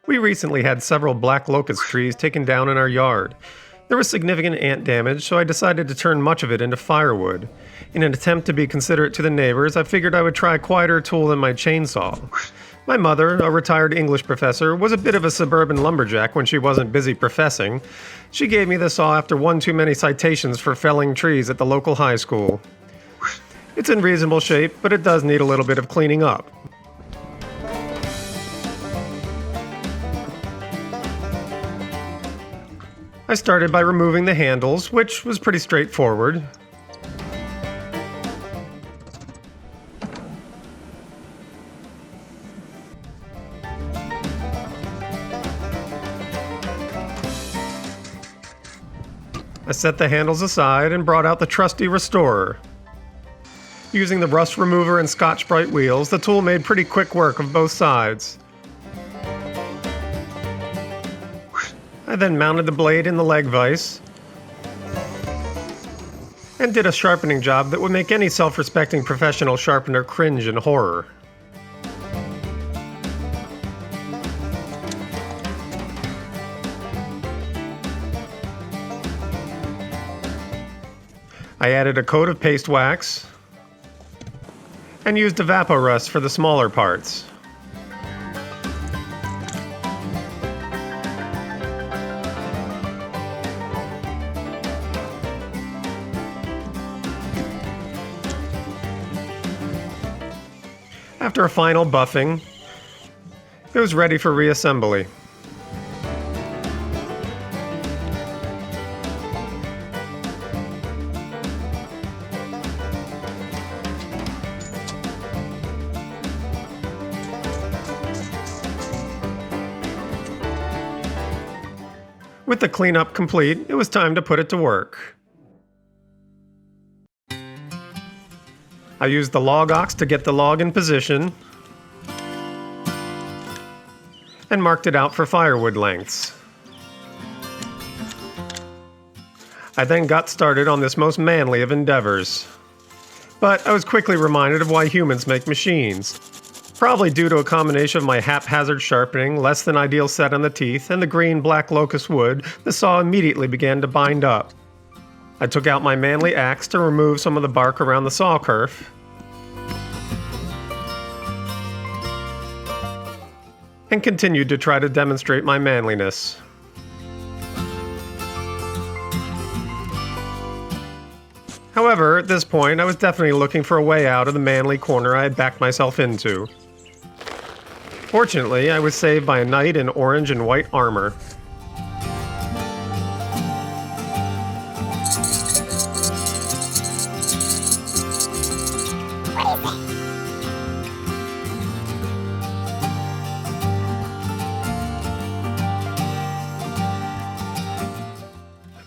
We recently had several black locust trees taken down in our yard. There was significant ant damage, so I decided to turn much of it into firewood. In an attempt to be considerate to the neighbors, I figured I would try a quieter tool than my chainsaw. My mother, a retired English professor, was a bit of a suburban lumberjack when she wasn't busy professing. She gave me the saw after one too many citations for felling trees at the local high school. It's in reasonable shape, but it does need a little bit of cleaning up. I started by removing the handles, which was pretty straightforward. I set the handles aside and brought out the trusty restorer. Using the rust remover and Scotch-Brite wheels, the tool made pretty quick work of both sides. I then mounted the blade in the leg vise and did a sharpening job that would make any self-respecting professional sharpener cringe in horror. I added a coat of paste wax and used Evaporust for the smaller parts. After a final buffing, it was ready for reassembly. With the cleanup complete, it was time to put it to work. I used the log ox to get the log in position and marked it out for firewood lengths. I then got started on this most manly of endeavors. But I was quickly reminded of why humans make machines. Probably due to a combination of my haphazard sharpening, less than ideal set on the teeth, and the green black locust wood, the saw immediately began to bind up. I took out my manly axe to remove some of the bark around the saw kerf, and continued to try to demonstrate my manliness. However, at this point, I was definitely looking for a way out of the manly corner I had backed myself into. Fortunately, I was saved by a knight in orange and white armor.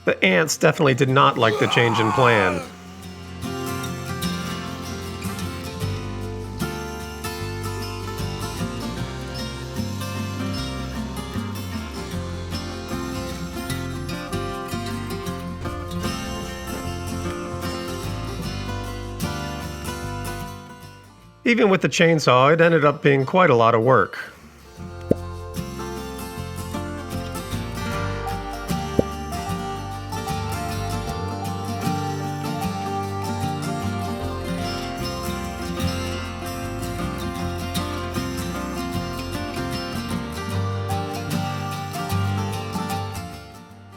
The ants definitely did not like the change in plan. Even with the chainsaw, it ended up being quite a lot of work.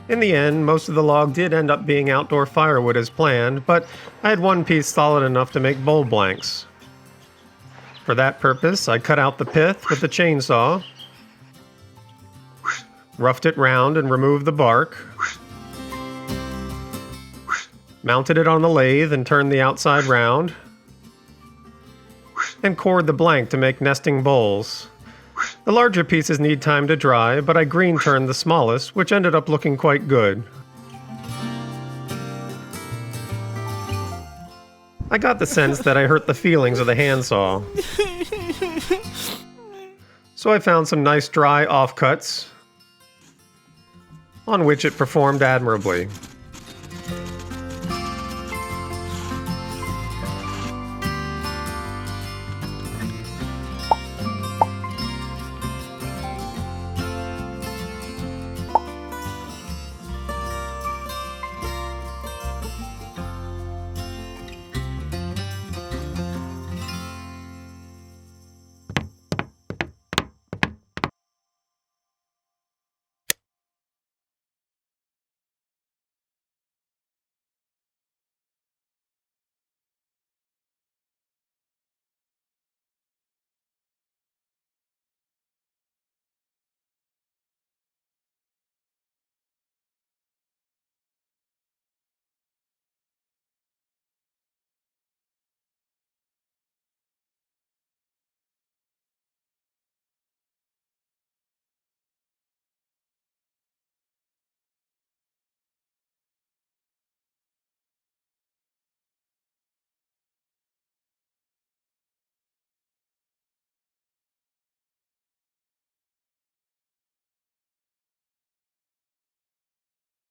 In the end, most of the log did end up being outdoor firewood as planned, but I had one piece solid enough to make bowl blanks. For that purpose, I cut out the pith with the chainsaw, roughed it round and removed the bark, mounted it on the lathe and turned the outside round, and cored the blank to make nesting bowls. The larger pieces need time to dry, but I green turned the smallest, which ended up looking quite good. I got the sense that I hurt the feelings of the handsaw. So I found some nice dry offcuts, on which it performed admirably.